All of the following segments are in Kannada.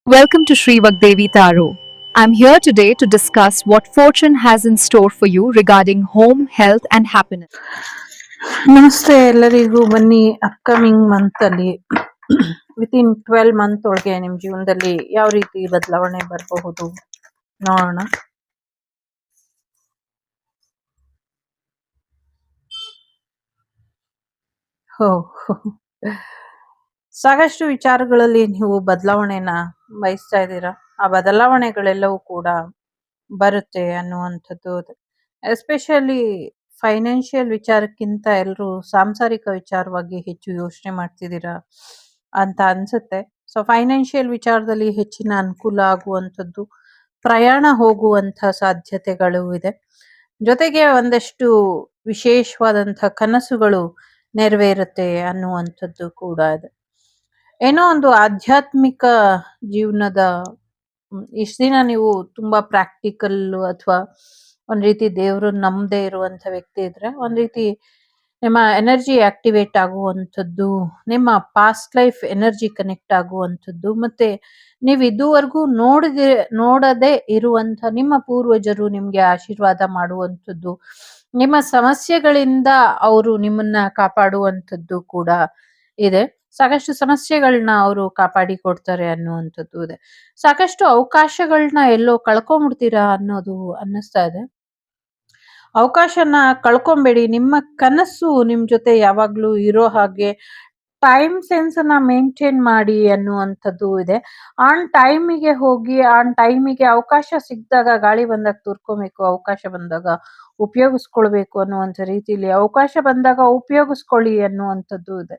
Welcome to Sri Vagdevi Taro. I'm here today to discuss what fortune has in store for you regarding home, health, and happiness. ನಮಸ್ತೆ ಎಲ್ಲರಿಗೂ. ಬನ್ನಿ, ಅಪ್ಕಮಿಂಗ್ ಮಂತ್ ಅಲ್ಲಿ ವಿತಿನ್ 12 ಮಂತ್ ಒಳಗೆ ನಿಮ್ ಜೀವನದಲ್ಲಿ ಯಾವ ರೀತಿ ಬದಲಾವಣೆ ಬರಬಹುದು ನೋಡೋಣ. ಹೋ ಸಾಕಷ್ಟು ವಿಚಾರಗಳಲ್ಲಿ ನೀವು ಬದಲಾವಣೆನ ಬಯಸ್ತಾ ಇದ್ದೀರಾ. ಆ ಬದಲಾವಣೆಗಳೆಲ್ಲವೂ ಕೂಡ ಬರುತ್ತೆ ಅನ್ನುವಂಥದ್ದು. ಎಸ್ಪೆಷಲಿ ಫೈನಾನ್ಷಿಯಲ್ ವಿಚಾರಕ್ಕಿಂತ ಎಲ್ಲರೂ ಸಾಂಸಾರಿಕ ವಿಚಾರವಾಗಿ ಹೆಚ್ಚು ಯೋಚನೆ ಮಾಡ್ತಿದ್ದೀರಾ ಅಂತ ಅನ್ಸುತ್ತೆ. ಸೊ ಫೈನಾನ್ಷಿಯಲ್ ವಿಚಾರದಲ್ಲಿ ಹೆಚ್ಚಿನ ಅನುಕೂಲ ಆಗುವಂಥದ್ದು, ಪ್ರಯಾಣ ಹೋಗುವಂಥ ಸಾಧ್ಯತೆಗಳು ಇದೆ. ಜೊತೆಗೆ ಒಂದಷ್ಟು ವಿಶೇಷವಾದಂಥ ಕನಸುಗಳು ನೆರವೇರುತ್ತೆ ಅನ್ನುವಂಥದ್ದು ಕೂಡ ಇದೆ. ಏನೋ ಒಂದು ಆಧ್ಯಾತ್ಮಿಕ ಜೀವನದ ಇಷ್ಟು ದಿನ ನೀವು ತುಂಬಾ ಪ್ರಾಕ್ಟಿಕಲ್ ಅಥವಾ ಒಂದ್ ರೀತಿ ದೇವ್ರನ್ನ ನಂಬದೇ ಇರುವಂತ ವ್ಯಕ್ತಿ ಇದ್ರೆ, ಒಂದ್ ರೀತಿ ನಿಮ್ಮ ಎನರ್ಜಿ ಆಕ್ಟಿವೇಟ್ ಆಗುವಂಥದ್ದು, ನಿಮ್ಮ ಪಾಸ್ಟ್ ಲೈಫ್ ಎನರ್ಜಿ ಕನೆಕ್ಟ್ ಆಗುವಂಥದ್ದು, ಮತ್ತೆ ನೀವು ಇದುವರೆಗೂ ನೋಡದೆ ಇರುವಂತ ನಿಮ್ಮ ಪೂರ್ವಜರು ನಿಮ್ಗೆ ಆಶೀರ್ವಾದ ಮಾಡುವಂಥದ್ದು, ನಿಮ್ಮ ಸಮಸ್ಯೆಗಳಿಂದ ಅವರು ನಿಮ್ಮನ್ನ ಕಾಪಾಡುವಂಥದ್ದು ಕೂಡ ಇದೆ. ಸಾಕಷ್ಟು ಸಮಸ್ಯೆಗಳನ್ನ ಅವರು ಕಾಪಾಡಿ ಕೊಡ್ತಾರೆ ಅನ್ನುವಂಥದ್ದು ಇದೆ. ಸಾಕಷ್ಟು ಅವಕಾಶಗಳನ್ನ ಎಲ್ಲೋ ಕಳ್ಕೊಂಡ್ಬಿಡ್ತೀರಾ ಅನ್ನೋದು ಅನ್ನಿಸ್ತಾ ಇದೆ. ಅವಕಾಶನ ಕಳ್ಕೊಂಬೇಡಿ. ನಿಮ್ಮ ಕನಸು ನಿಮ್ ಜೊತೆ ಯಾವಾಗ್ಲೂ ಇರೋ ಹಾಗೆ ಟೈಮ್ ಸೆನ್ಸ್ ಅನ್ನ ಮೇಂಟೈನ್ ಮಾಡಿ ಅನ್ನುವಂಥದ್ದು ಇದೆ. ಆನ್ ಟೈಮಿಗೆ ಹೋಗಿ, ಆನ್ ಟೈಮಿಗೆ ಅವಕಾಶ ಸಿಕ್ಕಿದಾಗ ಗಾಳಿ ಬಂದಾಗ ತೂರ್ಕೊಬೇಕು, ಅವಕಾಶ ಬಂದಾಗ ಉಪಯೋಗಿಸ್ಕೊಳ್ಬೇಕು ಅನ್ನುವಂಥ ರೀತಿಲಿ ಅವಕಾಶ ಬಂದಾಗ ಉಪಯೋಗಿಸ್ಕೊಳ್ಳಿ ಅನ್ನುವಂಥದ್ದು ಇದೆ.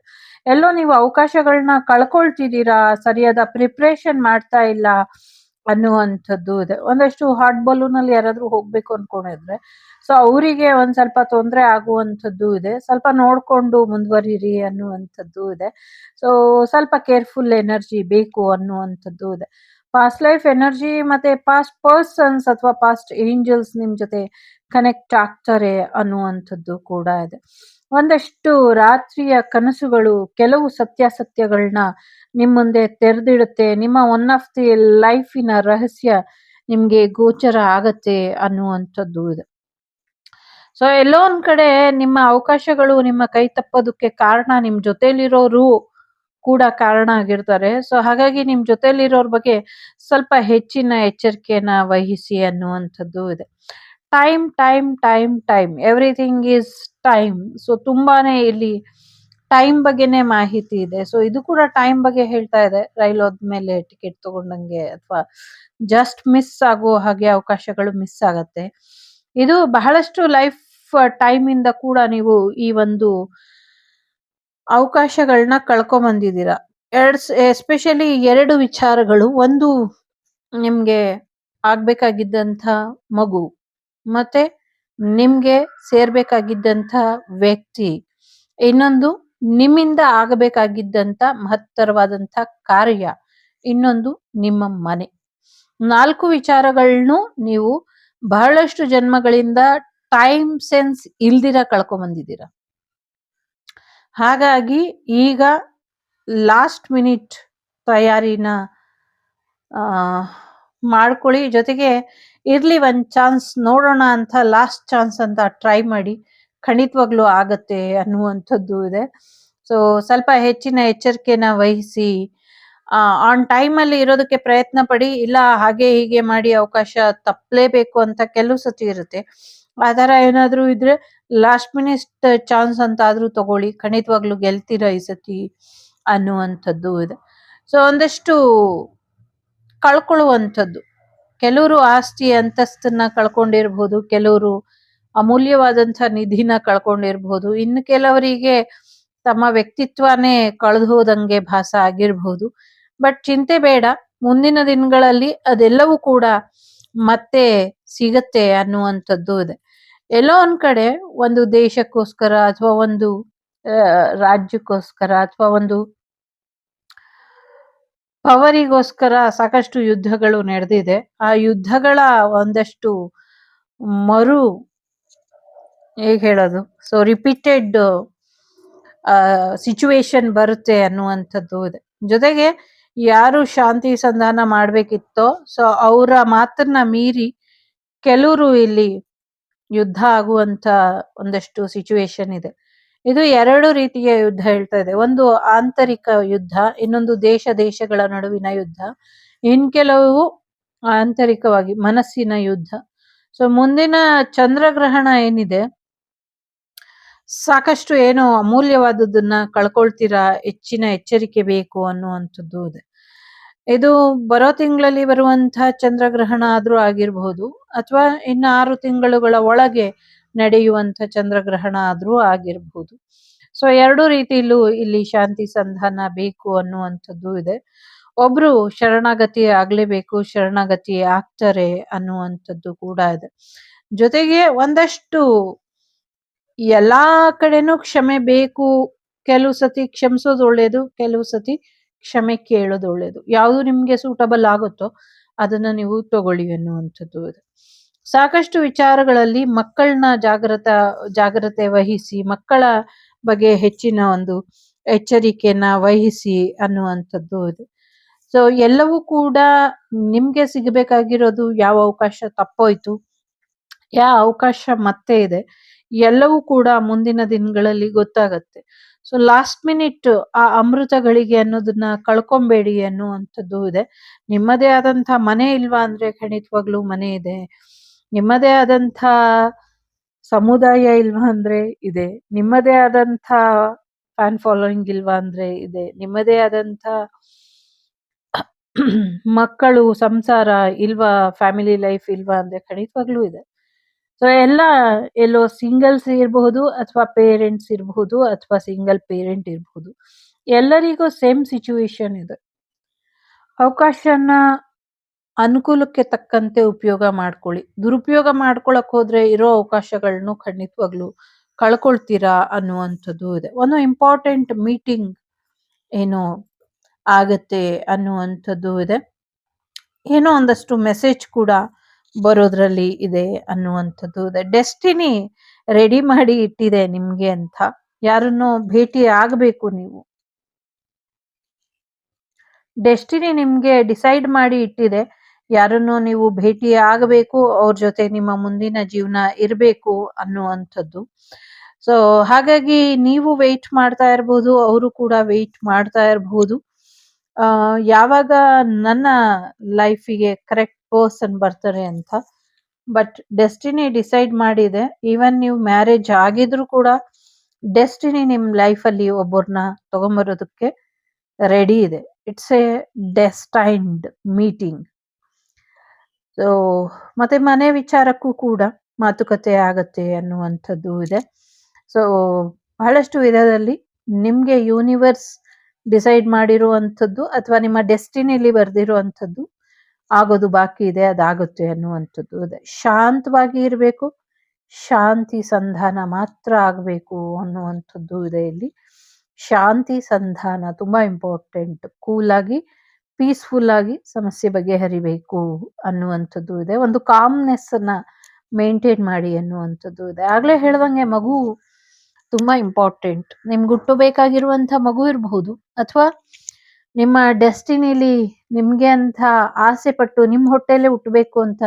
ಎಲ್ಲೋ ನೀವು ಅವಕಾಶಗಳನ್ನ ಕಳ್ಕೊಳ್ತಿದ್ದೀರಾ, ಸರಿಯಾದ ಪ್ರಿಪ್ರೇಷನ್ ಮಾಡ್ತಾ ಇಲ್ಲ ಅನ್ನುವಂಥದ್ದು ಇದೆ. ಒಂದಷ್ಟು ಹಾಟ್ ಬಲೂನ್ ಅಲ್ಲಿ ಯಾರಾದ್ರೂ ಹೋಗ್ಬೇಕು ಅನ್ಕೊಂಡಿದ್ರೆ, ಸೊ ಅವರಿಗೆ ಒಂದ್ ಸ್ವಲ್ಪ ತೊಂದರೆ ಆಗುವಂಥದ್ದು ಇದೆ. ಸ್ವಲ್ಪ ನೋಡ್ಕೊಂಡು ಮುಂದುವರಿರಿ ಅನ್ನುವಂಥದ್ದು ಇದೆ. ಸೊ ಸ್ವಲ್ಪ ಕೇರ್ಫುಲ್ ಎನರ್ಜಿ ಬೇಕು ಅನ್ನುವಂಥದ್ದು ಇದೆ. ಪಾಸ್ಟ್ ಲೈಫ್ ಎನರ್ಜಿ ಮತ್ತೆ ಪಾಸ್ಟ್ ಪರ್ಸನ್ಸ್ ಅಥವಾ ಪಾಸ್ಟ್ ಏಂಜಲ್ಸ್ ನಿಮ್ ಜೊತೆ ಕನೆಕ್ಟ್ ಆಗ್ತಾರೆ ಅನ್ನುವಂಥದ್ದು ಕೂಡ ಇದೆ. ಒಂದಷ್ಟು ರಾತ್ರಿಯ ಕನಸುಗಳು ಕೆಲವು ಸತ್ಯಾಸತ್ಯಗಳನ್ನ ನಿಮ್ ಮುಂದೆ ತೆರೆದಿಡುತ್ತೆ. ನಿಮ್ಮ ಒನ್ ಆಫ್ ದಿ ಲೈಫಿನ ರಹಸ್ಯ ನಿಮ್ಗೆ ಗೋಚರ ಆಗತ್ತೆ ಅನ್ನುವಂಥದ್ದು ಇದೆ. ಸೊ ಎಲ್ಲೋ ಒಂದ್ ಕಡೆ ನಿಮ್ಮ ಅವಕಾಶಗಳು ನಿಮ್ಮ ಕೈ ತಪ್ಪೋದಕ್ಕೆ ಕಾರಣ ನಿಮ್ ಜೊತೆಲಿರೋರು ಕೂಡ ಕಾರಣ ಆಗಿರ್ತಾರೆ. ಸೊ ಹಾಗಾಗಿ ನಿಮ್ ಜೊತೆಲಿರೋರ್ ಬಗ್ಗೆ ಸ್ವಲ್ಪ ಹೆಚ್ಚಿನ ಎಚ್ಚರಿಕೆಯನ್ನ ವಹಿಸಿ ಅನ್ನುವಂಥದ್ದು ಇದೆ. Time time time time everything is time. So ತುಂಬಾನೇ ಇಲ್ಲಿ ಟೈಮ್ ಬಗ್ಗೆನೇ ಮಾಹಿತಿ ಇದೆ. ಸೊ ಇದು ಕೂಡ ಟೈಮ್ ಬಗ್ಗೆ ಹೇಳ್ತಾ ಇದೆ. ರೈಲ್ ಹೋದ್ಮೇಲೆ ಟಿಕೆಟ್ ತಗೊಂಡಂಗೆ ಅಥವಾ ಜಸ್ಟ್ ಮಿಸ್ ಆಗೋ ಹಾಗೆ ಅವಕಾಶಗಳು ಮಿಸ್ ಆಗತ್ತೆ. ಇದು ಬಹಳಷ್ಟು ಲೈಫ್ ಟೈಮ್ ಇಂದ ಕೂಡ ನೀವು ಈ ಒಂದು ಅವಕಾಶಗಳನ್ನ ಕಳ್ಕೊಂಬಂದಿದ್ದೀರಾ. ಎಸ್ಪೆಷಲಿ 2 ವಿಚಾರಗಳು. ಒಂದು ನಿಮ್ಗೆ ಆಗ್ಬೇಕಾಗಿದ್ದಂಥ ಮಗು, ಮತ್ತೆ ನಿಮ್ಗೆ ಸೇರ್ಬೇಕಾಗಿದ್ದಂಥ ವ್ಯಕ್ತಿ, ಇನ್ನೊಂದು ನಿಮ್ಮಿಂದ ಆಗಬೇಕಾಗಿದ್ದಂಥ ಮಹತ್ತರವಾದಂಥ ಕಾರ್ಯ, ಇನ್ನೊಂದು ನಿಮ್ಮ ಮನೆ. 4 ವಿಚಾರಗಳನ್ನು ನೀವು ಬಹಳಷ್ಟು ಜನ್ಮಗಳಿಂದ ಟೈಮ್ ಸೆನ್ಸ್ ಇಲ್ದಿರ ಕಳ್ಕೊಂಬಂದಿದ್ದೀರಾ. ಹಾಗಾಗಿ ಈಗ ಲಾಸ್ಟ್ ಮಿನಿಟ್ ತಯಾರಿನ ಮಾಡ್ಕೊಳ್ಳಿ. ಜೊತೆಗೆ ಇರ್ಲಿ ಒಂದ್ ಚಾನ್ಸ್ ನೋಡೋಣ ಅಂತ, ಲಾಸ್ಟ್ ಚಾನ್ಸ್ ಅಂತ ಟ್ರೈ ಮಾಡಿ. ಖಂಡಿತವಾಗ್ಲೂ ಆಗತ್ತೆ ಅನ್ನುವಂಥದ್ದು ಇದೆ. ಸೊ ಸ್ವಲ್ಪ ಹೆಚ್ಚಿನ ಎಚ್ಚರಿಕೆನ ವಹಿಸಿ ಆನ್ ಟೈಮ್ ಅಲ್ಲಿ ಇರೋದಕ್ಕೆ ಪ್ರಯತ್ನ ಪಡಿ. ಇಲ್ಲ ಹಾಗೆ ಹೀಗೆ ಮಾಡಿ ಅವಕಾಶ ತಪ್ಪಲೇಬೇಕು ಅಂತ ಕೆಲವು ಸತಿ ಇರುತ್ತೆ. ಆ ತರ ಏನಾದ್ರೂ ಇದ್ರೆ ಲಾಸ್ಟ್ ಮಿನಿಟ್ ಚಾನ್ಸ್ ಅಂತ ಆದ್ರೂ ತಗೊಳ್ಳಿ. ಖಂಡಿತವಾಗ್ಲೂ ಗೆಲ್ತೀರಾ ಈ ಸತಿ ಅನ್ನುವಂಥದ್ದು ಇದೆ. ಸೊ ಒಂದಷ್ಟು ಕಳ್ಕೊಳ್ಳುವಂಥದ್ದು, ಕೆಲವರು ಆಸ್ತಿ ಅಂತಸ್ತನ್ನ ಕಳ್ಕೊಂಡಿರ್ಬೋದು, ಕೆಲವರು ಅಮೂಲ್ಯವಾದಂಥ ನಿಧಿನ ಕಳ್ಕೊಂಡಿರ್ಬೋದು, ಇನ್ನು ಕೆಲವರಿಗೆ ತಮ್ಮ ವ್ಯಕ್ತಿತ್ವನೇ ಕಳೆದು ಹೋದಂಗೆ ಭಾಸ ಆಗಿರ್ಬೋದು. ಬಟ್ ಚಿಂತೆ ಬೇಡ, ಮುಂದಿನ ದಿನಗಳಲ್ಲಿ ಅದೆಲ್ಲವೂ ಕೂಡ ಮತ್ತೆ ಸಿಗತ್ತೆ ಅನ್ನುವಂಥದ್ದು ಇದೆ. ಎಲ್ಲೋ ಒಂದ್ ಕಡೆ ಒಂದು ದೇಶಕ್ಕೋಸ್ಕರ ಅಥವಾ ಒಂದು ರಾಜ್ಯಕ್ಕೋಸ್ಕರ ಅಥವಾ ಒಂದು ಪವರಿಗೋಸ್ಕರ ಸಾಕಷ್ಟು ಯುದ್ಧಗಳು ನಡೆದಿದೆ. ಆ ಯುದ್ಧಗಳ ಒಂದಷ್ಟು ಮರು ಹೇಗ್ ಹೇಳೋದು, ಸೊ ರಿಪೀಟೆಡ್ ಸಿಚುವೇಶನ್ ಬರುತ್ತೆ ಅನ್ನುವಂಥದ್ದು ಇದೆ. ಜೊತೆಗೆ ಯಾರು ಶಾಂತಿ ಸಂಧಾನ ಮಾಡ್ಬೇಕಿತ್ತೋ ಸೊ ಅವರ ಮಾತನ್ನ ಮೀರಿ ಕೆಲವರು ಇಲ್ಲಿ ಯುದ್ಧ ಆಗುವಂತ ಒಂದಷ್ಟು ಸಿಚುವೇಶನ್ ಇದೆ. ಇದು 2 ರೀತಿಯ ಯುದ್ಧ ಹೇಳ್ತಾ ಇದೆ. ಒಂದು ಆಂತರಿಕ ಯುದ್ಧ, ಇನ್ನೊಂದು ದೇಶಗಳ ನಡುವಿನ ಯುದ್ಧ. ಇನ್ ಕೆಲವು ಆಂತರಿಕವಾಗಿ ಮನಸ್ಸಿನ ಯುದ್ಧ. ಸೊ ಮುಂದಿನ ಚಂದ್ರಗ್ರಹಣ ಏನಿದೆ, ಸಾಕಷ್ಟು ಏನೋ ಅಮೂಲ್ಯವಾದದ್ದನ್ನ ಕಳ್ಕೊಳ್ತೀರಾ, ಹೆಚ್ಚಿನ ಎಚ್ಚರಿಕೆ ಬೇಕು ಅನ್ನುವಂಥದ್ದು ಇದೆ. ಇದು ಬರೋ ತಿಂಗಳಲ್ಲಿ ಬರುವಂತಹ ಚಂದ್ರಗ್ರಹಣ ಆದ್ರೂ ಆಗಿರಬಹುದು, ಅಥವಾ ಇನ್ನು 6 ತಿಂಗಳುಗಳ ಒಳಗೆ ನಡೆಯುವಂತ ಚಂದ್ರಗ್ರಹಣ ಆದ್ರೂ ಆಗಿರಬಹುದು. ಸೊ 2 ರೀತಿಯಲ್ಲೂ ಇಲ್ಲಿ ಶಾಂತಿ ಸಂಧಾನ ಬೇಕು ಅನ್ನುವಂಥದ್ದು ಇದೆ. ಒಬ್ರು ಶರಣಾಗತಿ ಆಗ್ಲೇಬೇಕು, ಶರಣಾಗತಿ ಆಗ್ತಾರೆ ಅನ್ನುವಂಥದ್ದು ಕೂಡ ಇದೆ. ಜೊತೆಗೆ ಒಂದಷ್ಟು ಎಲ್ಲಾ ಕಡೆನೂ ಕ್ಷಮೆ ಬೇಕು. ಕೆಲವು ಸತಿ ಕ್ಷಮಿಸೋದು ಒಳ್ಳೇದು, ಕೆಲವು ಸತಿ ಕ್ಷಮೆ ಕೇಳೋದು ಒಳ್ಳೇದು. ಯಾವುದು ನಿಮ್ಗೆ ಸೂಟಬಲ್ ಆಗುತ್ತೋ ಅದನ್ನ ನೀವು ತಗೊಳ್ಳಿ ಅನ್ನುವಂಥದ್ದು ಇದೆ. ಸಾಕಷ್ಟು ವಿಚಾರಗಳಲ್ಲಿ ಮಕ್ಕಳನ್ನ ಜಾಗ್ರತೆ ವಹಿಸಿ, ಮಕ್ಕಳ ಬಗ್ಗೆ ಹೆಚ್ಚಿನ ಒಂದು ಎಚ್ಚರಿಕೆಯನ್ನ ವಹಿಸಿ ಅನ್ನುವಂಥದ್ದು ಇದೆ. ಸೊ ಎಲ್ಲವೂ ಕೂಡ ನಿಮ್ಗೆ ಸಿಗಬೇಕಾಗಿರೋದು ಯಾವ ಅವಕಾಶ ತಪ್ಪೋಯ್ತು, ಯಾವ ಅವಕಾಶ ಮತ್ತೆ ಇದೆ, ಎಲ್ಲವೂ ಕೂಡ ಮುಂದಿನ ದಿನಗಳಲ್ಲಿ ಗೊತ್ತಾಗತ್ತೆ. ಸೊ ಲಾಸ್ಟ್ ಮಿನಿಟ್ ಆ ಅಮೃತ ಗಳಿಗೆ ಅನ್ನೋದನ್ನ ಕಳ್ಕೊಂಬೇಡಿ ಅನ್ನುವಂಥದ್ದು ಇದೆ. ನಿಮ್ಮದೇ ಆದಂಥ ಮನೆ ಇಲ್ವಾ ಅಂದ್ರೆ ಖಂಡಿತವಾಗ್ಲೂ ಮನೆ ಇದೆ. ನಿಮ್ಮದೇ ಆದಂಥ ಸಮುದಾಯ ಇಲ್ವಾ ಅಂದ್ರೆ ಇದೆ. ನಿಮ್ಮದೇ ಆದಂಥ ಫ್ಯಾನ್ ಫಾಲೋಯಿಂಗ್ ಇಲ್ವಾ ಅಂದ್ರೆ ಇದೆ. ನಿಮ್ಮದೇ ಆದಂಥ ಮಕ್ಕಳು, ಸಂಸಾರ ಇಲ್ವಾ, ಫ್ಯಾಮಿಲಿ ಲೈಫ್ ಇಲ್ವಾ ಅಂದ್ರೆ ಖಂಡಿತವಾಗ್ಲೂ ಇದೆ. ಸೊ ಎಲ್ಲೋ ಸಿಂಗಲ್ಸ್ ಇರಬಹುದು, ಅಥವಾ ಪೇರೆಂಟ್ಸ್ ಇರಬಹುದು, ಅಥವಾ ಸಿಂಗಲ್ ಪೇರೆಂಟ್ ಇರಬಹುದು. ಎಲ್ಲರಿಗೂ ಸೇಮ್ ಸಿಚುವೇಶನ್ ಇದೆ. ಅವಕಾಶನ ಅನುಕೂಲಕ್ಕೆ ತಕ್ಕಂತೆ ಉಪಯೋಗ ಮಾಡ್ಕೊಳ್ಳಿ. ದುರುಪಯೋಗ ಮಾಡ್ಕೊಳಕ್ ಹೋದ್ರೆ ಇರೋ ಅವಕಾಶಗಳನ್ನು ಖಂಡಿತವಾಗ್ಲು ಕಳ್ಕೊಳ್ತೀರಾ ಅನ್ನುವಂಥದ್ದು ಇದೆ. ಒಂದು ಇಂಪಾರ್ಟೆಂಟ್ ಮೀಟಿಂಗ್ ಏನೋ ಆಗತ್ತೆ ಅನ್ನುವಂಥದ್ದು ಇದೆ. ಏನೋ ಒಂದಷ್ಟು ಮೆಸೇಜ್ ಕೂಡ ಬರೋದ್ರಲ್ಲಿ ಇದೆ ಅನ್ನುವಂಥದ್ದು ಇದೆ. ಡೆಸ್ಟಿನಿ ರೆಡಿ ಮಾಡಿ ಇಟ್ಟಿದೆ ನಿಮ್ಗೆ ಅಂತ. ಯಾರನ್ನೋ ಭೇಟಿ ಆಗಬೇಕು ನೀವು. ಡೆಸ್ಟಿನಿ ನಿಮ್ಗೆ ಡಿಸೈಡ್ ಮಾಡಿ ಇಟ್ಟಿದೆ. ಯಾರನ್ನೋ ನೀವು ಭೇಟಿ ಆಗಬೇಕು, ಅವ್ರ ಜೊತೆ ನಿಮ್ಮ ಮುಂದಿನ ಜೀವನ ಇರಬೇಕು ಅನ್ನುವಂಥದ್ದು. ಸೊ ಹಾಗಾಗಿ ನೀವು ವೆಯ್ಟ್ ಮಾಡ್ತಾ ಇರಬಹುದು, ಅವರು ಕೂಡ ವೆಯ್ಟ್ ಮಾಡ್ತಾ ಇರಬಹುದು. ಯಾವಾಗ ನನ್ನ ಲೈಫಿಗೆ ಕರೆಕ್ಟ್ ಪರ್ಸನ್ ಬರ್ತಾರೆ ಅಂತ. ಬಟ್ ಡೆಸ್ಟಿನಿ ಡಿಸೈಡ್ ಮಾಡಿದೆ. ಈವನ್ ನೀವು ಮ್ಯಾರೇಜ್ ಆಗಿದ್ರು ಕೂಡ ಡೆಸ್ಟಿನಿ ನಿಮ್ ಲೈಫಲ್ಲಿ ಒಬ್ಬರನ್ನ ತಗೊಂಬರೋದಕ್ಕೆ ರೆಡಿ ಇದೆ. It's a destined meeting. So ಮತ್ತೆ ಮನೆ ವಿಚಾರಕ್ಕೂ ಕೂಡ ಮಾತುಕತೆ ಆಗತ್ತೆ ಅನ್ನುವಂಥದ್ದು ಇದೆ. ಸೊ ಬಹಳಷ್ಟು ವಿಧದಲ್ಲಿ ನಿಮ್ಗೆ ಯೂನಿವರ್ಸ್ ಡಿಸೈಡ್ ಮಾಡಿರುವಂಥದ್ದು ಅಥವಾ ನಿಮ್ಮ ಡೆಸ್ಟಿನಿಲಿ ಬರ್ದಿರುವಂಥದ್ದು ಆಗೋದು ಬಾಕಿ ಇದೆ, ಅದಾಗುತ್ತೆ ಅನ್ನುವಂಥದ್ದು ಇದೆ. ಶಾಂತವಾಗಿ ಇರಬೇಕು, ಶಾಂತಿ ಸಂಧಾನ ಮಾತ್ರ ಆಗಬೇಕು ಅನ್ನುವಂಥದ್ದು ಇದೆ ಇಲ್ಲಿ. ಶಾಂತಿ ಸಂಧಾನ ತುಂಬಾ ಇಂಪಾರ್ಟೆಂಟ್. ಕೂಲಾಗಿ, ಪೀಸ್ಫುಲ್ ಆಗಿ ಸಮಸ್ಯೆ ಬಗೆಹರಿಬೇಕು ಅನ್ನುವಂಥದ್ದು ಇದೆ. ಒಂದು ಕಾಮ್ನೆಸ್ ಅನ್ನ ಮೇಂಟೈನ್ ಮಾಡಿ ಅನ್ನುವಂಥದ್ದು ಇದೆ. ಆಗ್ಲೇ ಹೇಳ್ದಂಗೆ ಮಗು ತುಂಬಾ ಇಂಪಾರ್ಟೆಂಟ್. ನಿಮ್ಗೆ ಹುಟ್ಟಬೇಕಾಗಿರುವಂತ ಮಗು ಇರಬಹುದು, ಅಥವಾ ನಿಮ್ಮ ಡೆಸ್ಟಿನಿಲಿ ನಿಮ್ಗೆ ಅಂತ ಆಸೆ ಪಟ್ಟು ನಿಮ್ ಹೊಟ್ಟೆಲ್ಲೇ ಹುಟ್ಟಬೇಕು ಅಂತ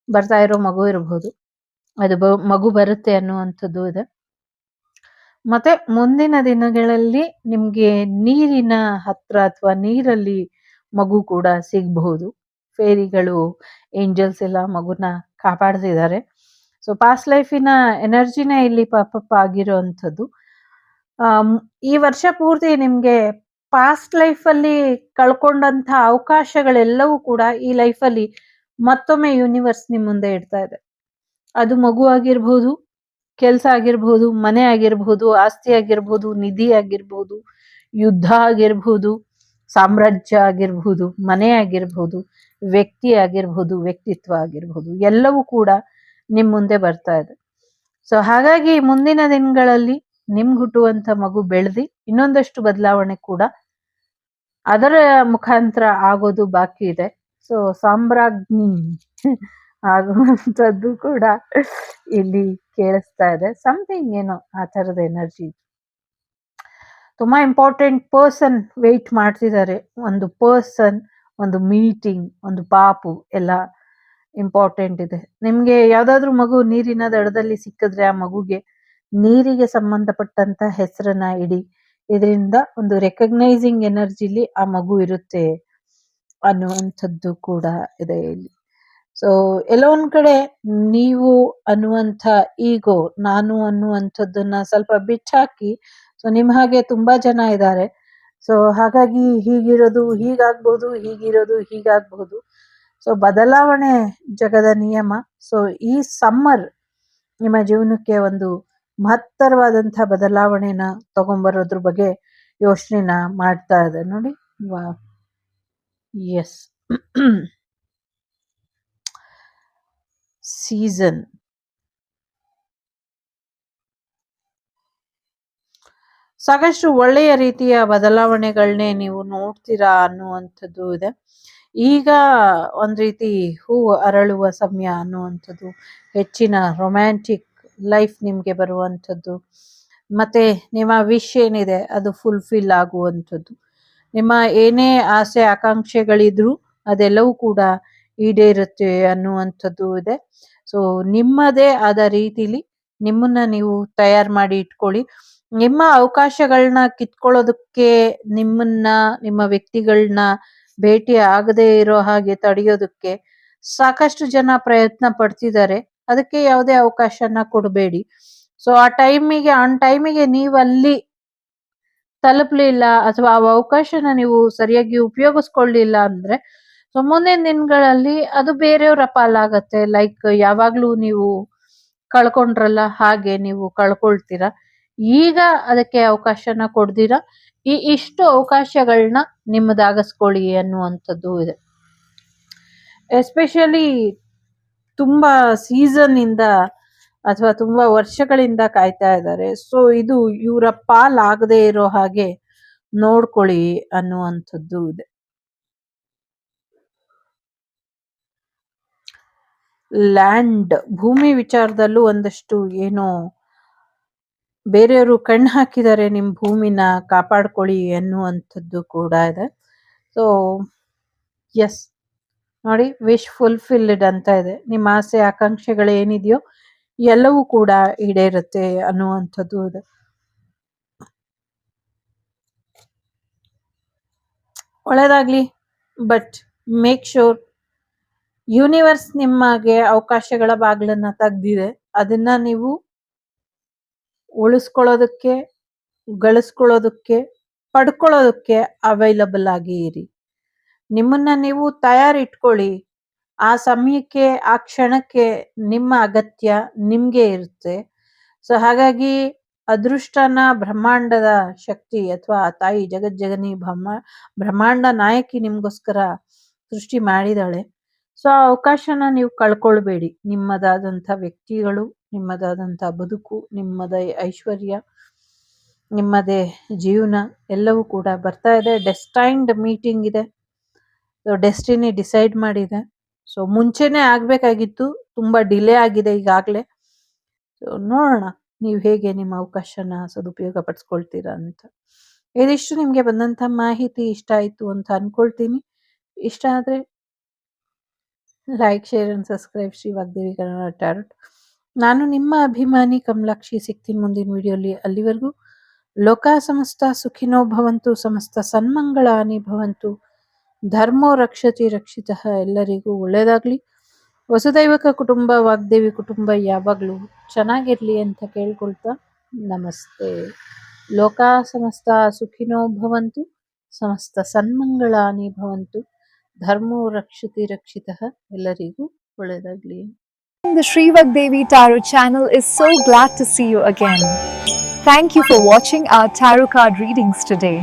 ಬರ್ತಾ ಇರೋ ಮಗು ಇರಬಹುದು. ಅದು ಮಗು ಬರುತ್ತೆ ಅನ್ನುವಂಥದ್ದು ಇದೆ. ಮತ್ತೆ ಮುಂದಿನ ದಿನಗಳಲ್ಲಿ ನಿಮ್ಗೆ ನೀರಿನ ಹತ್ರ ಅಥವಾ ನೀರಲ್ಲಿ ಮಗು ಕೂಡ ಸಿಗಬಹುದು. ಫೇರಿಗಳು, ಏಂಜಲ್ಸ್ ಎಲ್ಲ ಮಗುನ ಕಾಪಾಡ್ತಿದ್ದಾರೆ. ಸೊ ಪಾಸ್ಟ್ ಲೈಫಿನ ಎನರ್ಜಿನೇ ಇಲ್ಲಿ ಪಾಪಪ್ಪ ಆಗಿರೋ ಅಂಥದ್ದು. ಈ ವರ್ಷ ಪೂರ್ತಿ ನಿಮ್ಗೆ ಪಾಸ್ಟ್ ಲೈಫಲ್ಲಿ ಕಳ್ಕೊಂಡಂತ ಅವಕಾಶಗಳೆಲ್ಲವೂ ಕೂಡ ಈ ಲೈಫಲ್ಲಿ ಮತ್ತೊಮ್ಮೆ ಯೂನಿವರ್ಸ್ ನಿಮ್ ಮುಂದೆ ಇಡ್ತಾ ಇದೆ. ಅದು ಮಗು ಆಗಿರ್ಬಹುದು, ಕೆಲಸ ಆಗಿರ್ಬಹುದು, ಮನೆ ಆಗಿರ್ಬಹುದು, ಆಸ್ತಿ ಆಗಿರ್ಬಹುದು, ನಿಧಿ ಆಗಿರ್ಬಹುದು, ಯುದ್ಧ ಆಗಿರ್ಬಹುದು, ಸಾಮ್ರಾಜ್ಯ ಆಗಿರ್ಬಹುದು, ಮನೆ ಆಗಿರ್ಬಹುದು, ವ್ಯಕ್ತಿ ಆಗಿರ್ಬಹುದು, ವ್ಯಕ್ತಿತ್ವ ಆಗಿರ್ಬಹುದು, ಎಲ್ಲವೂ ಕೂಡ ನಿಮ್ ಮುಂದೆ ಬರ್ತಾ ಇದೆ. ಸೊ ಹಾಗಾಗಿ ಮುಂದಿನ ದಿನಗಳಲ್ಲಿ ನಿಮ್ಗೆ ಹುಟ್ಟುವಂತ ಮಗು ಬೆಳೆದಿ ಇನ್ನೊಂದಷ್ಟು ಬದಲಾವಣೆ ಕೂಡ ಅದರ ಮುಖಾಂತರ ಆಗೋದು ಬಾಕಿ ಇದೆ. ಸೊ ಸಾಮ್ರಾಜ್ಞಿ ಆಗುವಂಥದ್ದು ಕೂಡ ಇಲ್ಲಿ ಕೇಳಿಸ್ತಾ ಇದೆ. ಸಮಥಿಂಗ್ ಏನೋ ಆ ಥರದ ಎನರ್ಜಿ. ತುಂಬಾ ಇಂಪಾರ್ಟೆಂಟ್ ಪರ್ಸನ್ ವೆಯ್ಟ್ ಮಾಡ್ತಿದ್ದಾರೆ. ಒಂದು ಪರ್ಸನ್, ಒಂದು ಮೀಟಿಂಗ್, ಒಂದು ಪಾಪು ಎಲ್ಲ ಇಂಪಾರ್ಟೆಂಟ್ ಇದೆ. ನಿಮ್ಗೆ ಯಾವ್ದಾದ್ರು ಮಗು ನೀರಿನ ದಡದಲ್ಲಿ ಸಿಕ್ಕಿದ್ರೆ ಆ ಮಗುಗೆ ನೀರಿಗೆ ಸಂಬಂಧಪಟ್ಟಂತ ಹೆಸರನ್ನ ಇಡಿ. ಇದರಿಂದ ಒಂದು ರೆಕಗ್ನೈಸಿಂಗ್ ಎನರ್ಜಿಲಿ ಆ ಮಗು ಇರುತ್ತೆ ಅನ್ನುವಂಥದ್ದು ಕೂಡ ಇದೆ ಇಲ್ಲಿ. ಸೊ ಎಲ್ಲೋ ಒಂದ್ ಕಡೆ ನೀವು ಅನ್ನುವಂಥ ಈಗೋ, ನಾನು ಅನ್ನುವಂಥದ್ದನ್ನ ಸ್ವಲ್ಪ ಬಿಟ್ಟಾಕಿ, ಸೊ ನಿಮ್ ಹಾಗೆ ತುಂಬಾ ಜನ ಇದ್ದಾರೆ. ಸೊ ಹಾಗಾಗಿ ಹೀಗಿರೋದು ಹೀಗಾಗ್ಬಹುದು, ಹೀಗಿರೋದು ಹೀಗಾಗ್ಬಹುದು. ಸೊ ಬದಲಾವಣೆ ಜಗದ ನಿಯಮ. ಸೊ ಈ ಸಮ್ಮರ್ ನಿಮ್ಮ ಜೀವನಕ್ಕೆ ಒಂದು ಮಹತ್ತರವಾದಂತಹ ಬದಲಾವಣೆನ ತಗೊಂಬರೋದ್ರ ಬಗ್ಗೆ ಯೋಚನೆನ ಮಾಡ್ತಾ ಇದೆ ನೋಡಿ. ವಾ, ಎಸ್. ಸೀಸನ್ ಸಾಕಷ್ಟು ಒಳ್ಳೆಯ ರೀತಿಯ ಬದಲಾವಣೆಗಳನ್ನೇ ನೀವು ನೋಡ್ತೀರಾ ಅನ್ನುವಂಥದ್ದು ಇದೆ. ಈಗ ಒಂದ್ ರೀತಿ ಹೂವು ಅರಳುವ ಸಮಯ ಅನ್ನುವಂಥದ್ದು, ಹೆಚ್ಚಿನ ರೊಮ್ಯಾಂಟಿಕ್ ಲೈಫ್ ನಿಮ್ಗೆ ಬರುವಂಥದ್ದು, ಮತ್ತೆ ನಿಮ್ಮ ವಿಶ್ ಏನಿದೆ ಅದು ಫುಲ್ಫಿಲ್ ಆಗುವಂಥದ್ದು. ನಿಮ್ಮ ಏನೇ ಆಸೆ ಆಕಾಂಕ್ಷೆಗಳಿದ್ರು ಅದೆಲ್ಲವೂ ಕೂಡ ಈಡೇರುತ್ತೆ ಅನ್ನುವಂಥದ್ದು ಇದೆ. ಸೊ ನಿಮ್ಮದೇ ಆದ ರೀತಿಲಿ ನಿಮ್ಮನ್ನ ನೀವು ತಯಾರು ಮಾಡಿ ಇಟ್ಕೊಳ್ಳಿ. ನಿಮ್ಮ ಅವಕಾಶಗಳನ್ನ ಕಿತ್ಕೊಳ್ಳೋದಕ್ಕೆ, ನಿಮ್ಮನ್ನ, ನಿಮ್ಮ ವ್ಯಕ್ತಿಗಳನ್ನ ಭೇಟಿ ಆಗದೆ ಇರೋ ಹಾಗೆ ತಡೆಯೋದಕ್ಕೆ ಸಾಕಷ್ಟು ಜನ ಪ್ರಯತ್ನ ಪಡ್ತಿದ್ದಾರೆ. ಅದಕ್ಕೆ ಯಾವುದೇ ಅವಕಾಶನ ಕೊಡಬೇಡಿ. ಸೊ ಆ ಟೈಮಿಗೆ, ಆನ್ ಟೈಮಿಗೆ ನೀವು ಅಲ್ಲಿ ತಲುಪಲಿಲ್ಲ ಅಥವಾ ಆ ಅವಕಾಶನ ನೀವು ಸರಿಯಾಗಿ ಉಪಯೋಗಿಸ್ಕೊಳ್ಳಿಲ್ಲ ಅಂದ್ರೆ, ಸೊ ಮುಂದಿನ ದಿನಗಳಲ್ಲಿ ಅದು ಬೇರೆಯವರ ಪಾಲಾಗತ್ತೆ. ಲೈಕ್ ಯಾವಾಗ್ಲೂ ನೀವು ಕಳ್ಕೊಂಡ್ರಲ್ಲ ಹಾಗೆ ನೀವು ಕಳ್ಕೊಳ್ತೀರಾ. ಈಗ ಅದಕ್ಕೆ ಅವಕಾಶನ ಕೊಡ್ದಿರಾ ಇಷ್ಟು ಅವಕಾಶಗಳನ್ನ ನಿಮ್ಮದಾಗಿಸ್ಕೊಳ್ಳಿ ಅನ್ನುವಂಥದ್ದು ಇದೆ. ಎಸ್ಪೆಷಲಿ ತುಂಬಾ ಸೀಸನ್ ಇಂದ ಅಥವಾ ತುಂಬಾ ವರ್ಷಗಳಿಂದ ಕಾಯ್ತಾ ಇದ್ದಾರೆ. ಸೊ ಇದು ಇವರ ಪಾಲಾಗದೆ ಇರೋ ಹಾಗೆ ನೋಡ್ಕೊಳ್ಳಿ ಅನ್ನುವಂಥದ್ದು ಇದೆ. ಲ್ಯಾಂಡ್, ಭೂಮಿ ವಿಚಾರದಲ್ಲೂ ಒಂದಷ್ಟು ಏನೋ ಬೇರೆಯವರು ಕಣ್ಣು ಹಾಕಿದ್ದಾರೆ, ನಿಮ್ ಭೂಮಿನ ಕಾಪಾಡ್ಕೊಳ್ಳಿ ಅನ್ನುವಂಥದ್ದು ಕೂಡ ಇದೆ. ಸೊ ಎಸ್ ನೋಡಿ, ವಿಶ್ ಫುಲ್ಫಿಲ್ಡ್ ಅಂತ ಇದೆ. ನಿಮ್ಮ ಆಸೆ ಆಕಾಂಕ್ಷೆಗಳು ಏನಿದೆಯೋ ಎಲ್ಲವೂ ಕೂಡ ಈಡೇರುತ್ತೆ ಅನ್ನುವಂಥದ್ದು ಇದೆ. ಒಳ್ಳೇದಾಗ್ಲಿ, ಬಟ್ ಮೇಕ್ ಶೋರ್ ಯೂನಿವರ್ಸ್ ನಿಮಗೆ ಅವಕಾಶಗಳ ಬಾಗಿಲನ್ನ ತೆಗ್ದಿದೆ. ಅದನ್ನ ನೀವು ಉಳಿಸ್ಕೊಳ್ಳೋದಕ್ಕೆ, ಗಳಿಸ್ಕೊಳ್ಳೋದಕ್ಕೆ, ಪಡ್ಕೊಳ್ಳೋದಕ್ಕೆ ಅವೈಲಬಲ್ ಆಗಿ ಇರಿ. ನಿಮ್ಮನ್ನ ನೀವು ತಯಾರಿಟ್ಕೊಳ್ಳಿ. ಆ ಸಮಯಕ್ಕೆ, ಆ ಕ್ಷಣಕ್ಕೆ ನಿಮ್ಮ ಅಗತ್ಯ ನಿಮ್ಗೆ ಇರುತ್ತೆ. ಸೊ ಹಾಗಾಗಿ ಅದೃಷ್ಟನ ಬ್ರಹ್ಮಾಂಡದ ಶಕ್ತಿ ಅಥವಾ ತಾಯಿ ಜಗಜ್ಜಗನಿ ಬ್ರಹ್ಮಾಂಡ ನಾಯಕಿ ನಿಮ್ಗೋಸ್ಕರ ಸೃಷ್ಟಿ ಮಾಡಿದಾಳೆ. ಸೊ ಆ ಅವಕಾಶನ ನೀವು ಕಳ್ಕೊಳ್ಬೇಡಿ. ನಿಮ್ಮದಾದಂಥ ವ್ಯಕ್ತಿಗಳು, ನಿಮ್ಮದಾದಂಥ ಬದುಕು, ನಿಮ್ಮದೇ ಐಶ್ವರ್ಯ, ನಿಮ್ಮದೇ ಜೀವನ ಎಲ್ಲವೂ ಕೂಡ ಬರ್ತಾ ಇದೆ. ಡೆಸ್ಟೈನ್ಡ್ ಮೀಟಿಂಗ್ ಇದೆ. ಡೆಸ್ಟಿನಿ ಡಿಸೈಡ್ ಮಾಡಿದೆ. ಸೊ ಮುಂಚೆನೆ ಆಗ್ಬೇಕಾಗಿತ್ತು, ತುಂಬಾ ಡಿಲೇ ಆಗಿದೆ ಈಗಾಗ್ಲೇ. ಸೊ ನೋಡೋಣ ನೀವು ಹೇಗೆ ನಿಮ್ಮ ಅವಕಾಶನ ಸದುಪಯೋಗ ಪಡಿಸ್ಕೊಳ್ತೀರಾ ಅಂತ. ಇದಿಷ್ಟು ನಿಮ್ಗೆ ಬಂದಂತ ಮಾಹಿತಿ ಇಷ್ಟ ಆಯ್ತು ಅಂತ ಅನ್ಕೊಳ್ತೀನಿ. ಇಷ್ಟ ಆದ್ರೆ like, share and subscribe Shri Vagdevi Kannada tarot. ನಾನು ನಿಮ್ಮ ಅಭಿಮಾನಿ ಕಮಲಾಕ್ಷಿ. ಸಿಗ್ತೀನಿ ಮುಂದಿನ ವಿಡಿಯೋಲಿ. ಅಲ್ಲಿವರೆಗೂ ಲೋಕ ಸಮಸ್ತ ಸುಖಿನೋ ಭವಂತು, ಸಮಸ್ತ ಸನ್ಮಂಗಳಾನಿ ಭವಂತು, ಧರ್ಮೋ ರಕ್ಷತಿ ರಕ್ಷಿತಃ. ಎಲ್ಲರಿಗೂ ಒಳ್ಳೇದಾಗ್ಲಿ. ವಸುದೈವಕ ಕುಟುಂಬ, ವಾಗ್ದೇವಿ ಕುಟುಂಬ ಯಾವಾಗಲೂ ಚೆನ್ನಾಗಿರ್ಲಿ ಅಂತ ಕೇಳ್ಕೊಳ್ತಾ ನಮಸ್ತೆ. ಲೋಕ ಸಮಸ್ತ ಸುಖಿನೋ ಭವಂತು, ಸಮಸ್ತ ಸನ್ಮಂಗಳಾನಿ ಭವಂತು, ಧರ್ಮೋ ರಕ್ಷತಿ ರಕ್ಷಿತಃ. ಎಲ್ಲರಿಗೂ ಒಳ್ಳೇದಾಗ್ಲಿ. The Sri Vagdevi Tarot channel is so glad to see you again. Thank you for watching our tarot card readings today.